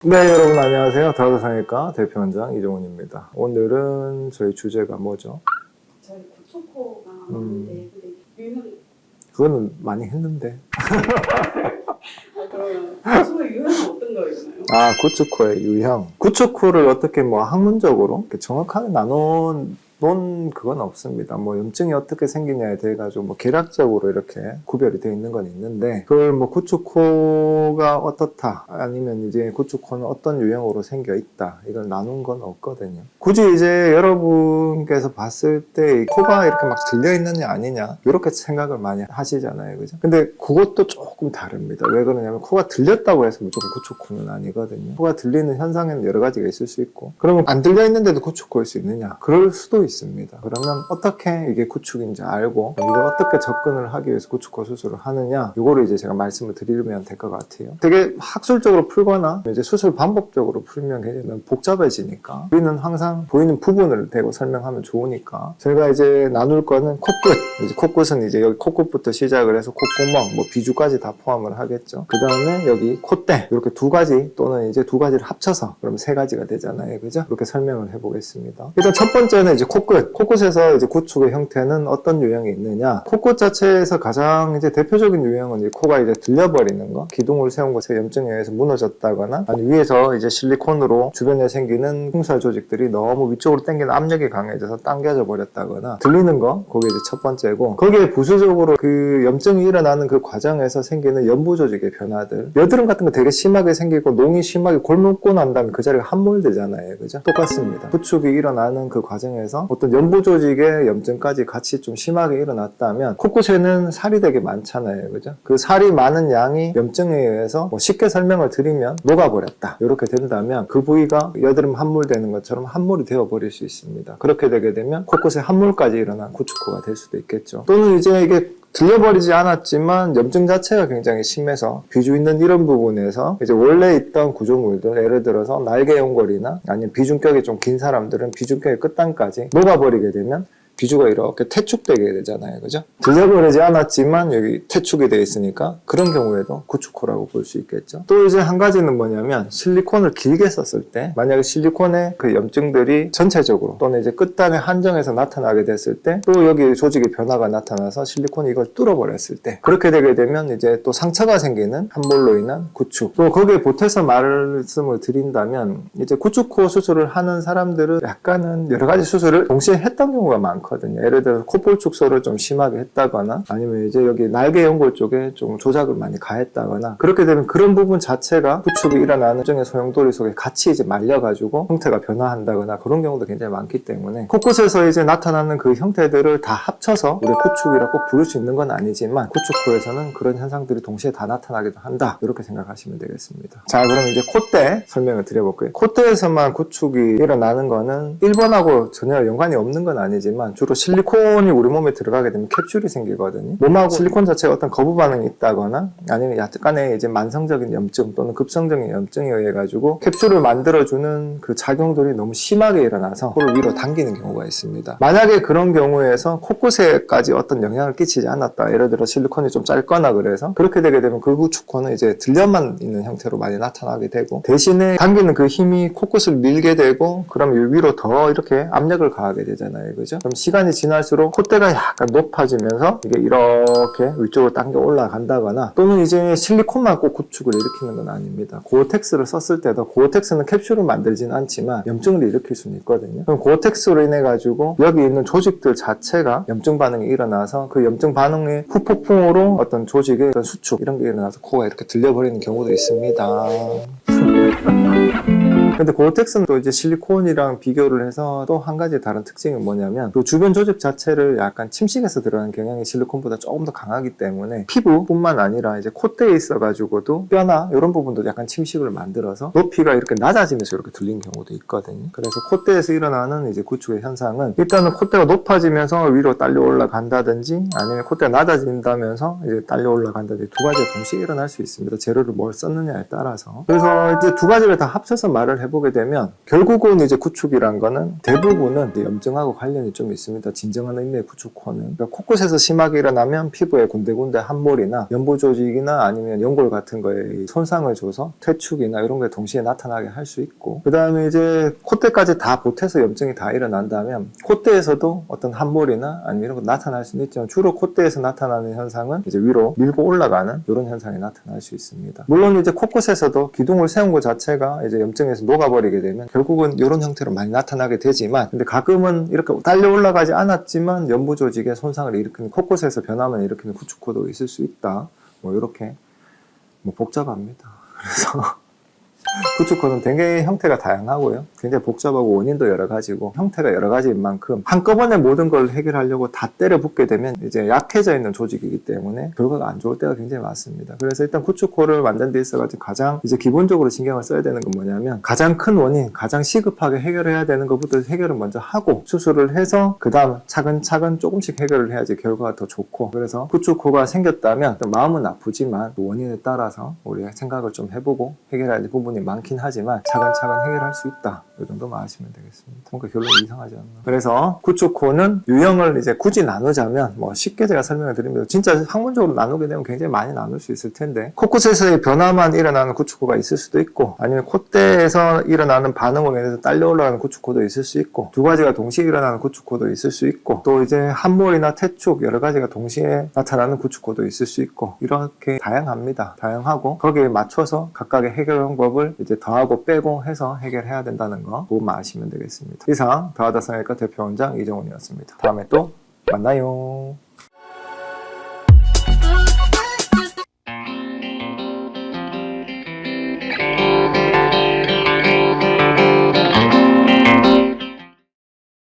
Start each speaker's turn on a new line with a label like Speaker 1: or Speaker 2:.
Speaker 1: 네, 여러분 안녕하세요. 다도상외과 대표원장 이종훈입니다. 오늘은 저희 주제가 뭐죠?
Speaker 2: 저희 고초코가 많은데 근데 유형
Speaker 1: 그거는 많이 했는데.
Speaker 2: 그러면 고초코의 유형은 어떤 거였나요?
Speaker 1: 아, 구축코의 유형. 구축코를 어떻게 뭐 학문적으로 이렇게 정확하게 나눈 그건 없습니다. 뭐 염증이 어떻게 생기냐에 대해 가지고 뭐 계략적으로 이렇게 구별이 되어 있는 건 있는데, 그걸 뭐 구축코가 어떻다, 아니면 이제 구축코는 어떤 유형으로 생겨 있다, 이걸 나눈 건 없거든요. 굳이 이제 여러분께서 봤을 때 코가 이렇게 막 들려 있느냐 아니냐 이렇게 생각을 많이 하시잖아요, 그죠? 근데 그것도 조금 다릅니다. 왜 그러냐면 코가 들렸다고 해서 무조건 구축코는 아니거든요. 코가 들리는 현상에는 여러 가지가 있을 수 있고, 그러면 안 들려 있는데도 구축코일 수 있느냐? 그럴 수도 있습니다. 그러면 어떻게 이게 구축인지 알고 이걸 어떻게 접근을 하기 위해서 구축코 수술을 하느냐, 이거를 이제 제가 말씀을 드리면 될 것 같아요. 되게 학술적으로 풀거나 이제 수술 반복적으로 풀면 굉장히 복잡해지니까 우리는 항상 보이는 부분을 대고 설명하면 좋으니까, 제가 이제 나눌 거는 코끝. 이제 코끝은 이제 여기 코끝부터 시작을 해서 콧구멍, 뭐 비주까지 다 포함을 하겠죠. 그 다음에 여기 콧대, 이렇게 두 가지 또는 이제 두 가지를 합쳐서 그럼 세 가지가 되잖아요, 그죠? 그렇게 설명을 해보겠습니다. 일단 첫 번째는 이제 코끝. 코끝에서 이제 구축의 형태는 어떤 유형이 있느냐? 코끝 자체에서 가장 이제 대표적인 유형은 이제 코가 이제 들려버리는 거, 기둥을 세운 곳에 염증에 의해서 무너졌다거나, 아니 위에서 이제 실리콘으로 주변에 생기는 흉살 조직들이 너무 위쪽으로 당기는 압력이 강해져서 당겨져 버렸다거나 들리는 거, 그게 이제 첫 번째고, 거기에 부수적으로 그 염증이 일어나는 그 과정에서 생기는 연부 조직의 변화들, 여드름 같은 거 되게 심하게 생기고 농이 심하게 골묻고 난 다음에 그 자리가 함몰되잖아요, 그죠? 똑같습니다. 구축이 일어나는 그 과정에서 어떤 연부 조직의 염증까지 같이 좀 심하게 일어났다면, 코끝에는 살이 되게 많잖아요, 그죠? 그 살이 많은 양이 염증에 의해서 뭐 쉽게 설명을 드리면 녹아버렸다, 이렇게 된다면 그 부위가 여드름 함몰되는 것처럼 함몰이 되어버릴 수 있습니다. 그렇게 되게 되면 코끝에 함몰까지 일어난 구축코가 될 수도 있겠죠. 또는 이제 이게 들려버리지 않았지만 염증 자체가 굉장히 심해서 비주 있는 이런 부분에서 이제 원래 있던 구조물들, 예를 들어서 날개 연골이나 아니면 비중격이 좀 긴 사람들은 비중격의 끝단까지 녹아버리게 되면 비주가 이렇게 퇴축되게 되잖아요, 그죠? 들려버리지 않았지만 여기 퇴축이 되어 있으니까 그런 경우에도 구축코라고 볼 수 있겠죠. 또 이제 한 가지는 뭐냐면, 실리콘을 길게 썼을 때, 만약에 실리콘의 그 염증들이 전체적으로 또는 이제 끝단의 한정에서 나타나게 됐을 때, 또 여기 조직의 변화가 나타나서 실리콘이 이걸 뚫어버렸을 때, 그렇게 되게 되면 이제 또 상처가 생기는 함몰로 인한 구축. 또 거기에 보태서 말씀을 드린다면, 이제 구축코 수술을 하는 사람들은 약간은 여러 가지 수술을 동시에 했던 경우가 많거든요. 예를 들어서 콧볼 축소를 좀 심하게 했다거나, 아니면 이제 여기 날개 연골 쪽에 좀 조작을 많이 가했다거나, 그렇게 되면 그런 부분 자체가 구축이 일어나는 중에 소용돌이 속에 같이 이제 말려가지고 형태가 변화한다거나, 그런 경우도 굉장히 많기 때문에 코끝에서 이제 나타나는 그 형태들을 다 합쳐서 우리 구축이라고 꼭 부를 수 있는 건 아니지만, 구축코에서는 그런 현상들이 동시에 다 나타나기도 한다, 이렇게 생각하시면 되겠습니다. 자, 그럼 이제 콧대 설명을 드려볼게요. 콧대에서만 구축이 일어나는 거는 1번하고 전혀 연관이 없는 건 아니지만, 주로 실리콘이 우리 몸에 들어가게 되면 캡슐이 생기거든요. 몸하고 실리콘 자체가 어떤 거부 반응이 있다거나, 아니면 약간의 이제 만성적인 염증 또는 급성적인 염증에 의해 가지고 캡슐을 만들어주는 그 작용들이 너무 심하게 일어나서 코를 위로 당기는 경우가 있습니다. 만약에 그런 경우에서 코끝에까지 어떤 영향을 끼치지 않았다, 예를 들어 실리콘이 좀 짧거나 그래서, 그렇게 되게 되면 그 구축코는 이제 들려만 있는 형태로 많이 나타나게 되고, 대신에 당기는 그 힘이 코끝을 밀게 되고, 그럼 위로 더 이렇게 압력을 가하게 되잖아요, 그죠? 그럼 시간이 지날수록 콧대가 약간 높아지면서 이게 이렇게 위쪽으로 당겨 올라간다거나, 또는 이제 실리콘만 꼭 구축을 일으키는 건 아닙니다. 고어텍스를 썼을 때도, 고어텍스는 캡슐을 만들진 않지만 염증을 일으킬 수는 있거든요. 그럼 고어텍스로 인해 가지고 여기 있는 조직들 자체가 염증 반응이 일어나서 그 염증 반응의 후폭풍으로 어떤 조직의 어떤 수축, 이런 게 일어나서 코가 이렇게 들려버리는 경우도 있습니다. 근데 고어텍스는 또 이제 실리콘이랑 비교를 해서 또 한 가지 다른 특징이 뭐냐면, 그 주변 조직 자체를 약간 침식해서 들어가는 경향이 실리콘보다 조금 더 강하기 때문에 피부뿐만 아니라 이제 콧대에 있어가지고도 뼈나 이런 부분도 약간 침식을 만들어서 높이가 이렇게 낮아지면서 이렇게 들리는 경우도 있거든요. 그래서 콧대에서 일어나는 이제 구축의 현상은, 일단은 콧대가 높아지면서 위로 딸려 올라간다든지, 아니면 콧대가 낮아진다면서 이제 딸려 올라간다든지, 두 가지가 동시에 일어날 수 있습니다. 재료를 뭘 썼느냐에 따라서. 그래서 이제 두 가지를 다 합쳐서 말을 해보게 되면 결국은 이제 구축이란 거는 대부분은 이제 염증하고 관련이 좀 있습니다. 진정한 의미의 구축코는. 그러니까 코끝에서 심하게 일어나면 피부에 군데군데 함몰이나 연부 조직이나 아니면 연골 같은 거에 손상을 줘서 퇴축이나 이런 게 동시에 나타나게 할 수 있고, 그 다음에 이제 콧대까지 다 보태서 염증이 다 일어난다면 콧대에서도 어떤 함몰이나 아니면 이런 거 나타날 수는 있지만 주로 콧대에서 나타나는 현상은 이제 위로 밀고 올라가는 이런 현상이 나타날 수 있습니다. 물론 이제 코끝에서도 기둥을 세운 것 자체가 이제 염증에서 녹아버리게 되면 결국은 이런 형태로 많이 나타나게 되지만, 근데 가끔은 이렇게 달려 올라가지 않았지만 연부 조직에 손상을 일으키는, 코끝에서 변화만 일으키는 구축코도 있을 수 있다. 뭐 이렇게 뭐 복잡합니다. 그래서 구축코는 되게 형태가 다양하고요. 굉장히 복잡하고 원인도 여러 가지고 형태가 여러 가지인 만큼 한꺼번에 모든 걸 해결하려고 다 때려 붓게 되면 이제 약해져 있는 조직이기 때문에 결과가 안 좋을 때가 굉장히 많습니다. 그래서 일단 구축코를 만든 데 있어가지고 가장 이제 기본적으로 신경을 써야 되는 건 뭐냐면, 가장 큰 원인, 가장 시급하게 해결해야 되는 것부터 해결을 먼저 하고 수술을 해서 그 다음 차근차근 조금씩 해결을 해야지 결과가 더 좋고, 그래서 구축코가 생겼다면 마음은 아프지만 원인에 따라서 우리 생각을 좀 해보고 해결해야 될 부분이 많긴 하지만 차근차근 해결할 수 있다. 이 정도만 아시면 되겠습니다. 뭔가 결론이 이상하지 않나. 그래서 구축코는 유형을 이제 굳이 나누자면 뭐 쉽게 제가 설명을 드리면, 진짜 학문적으로 나누게 되면 굉장히 많이 나눌 수 있을 텐데, 코끝에서의 변화만 일어나는 구축코가 있을 수도 있고, 아니면 콧대에서 일어나는 반응으로 인해서 딸려 올라가는 구축코도 있을 수 있고, 두 가지가 동시에 일어나는 구축코도 있을 수 있고, 또 이제 함몰이나 퇴축 여러 가지가 동시에 나타나는 구축코도 있을 수 있고, 이렇게 다양합니다. 다양하고 거기에 맞춰서 각각의 해결 방법을 이제 더하고 빼고 해서 해결해야 된다는 거 그것만 아시면 되겠습니다. 이상 더하다 성형외과 대표원장 이정훈이었습니다. 다음에 또 만나요.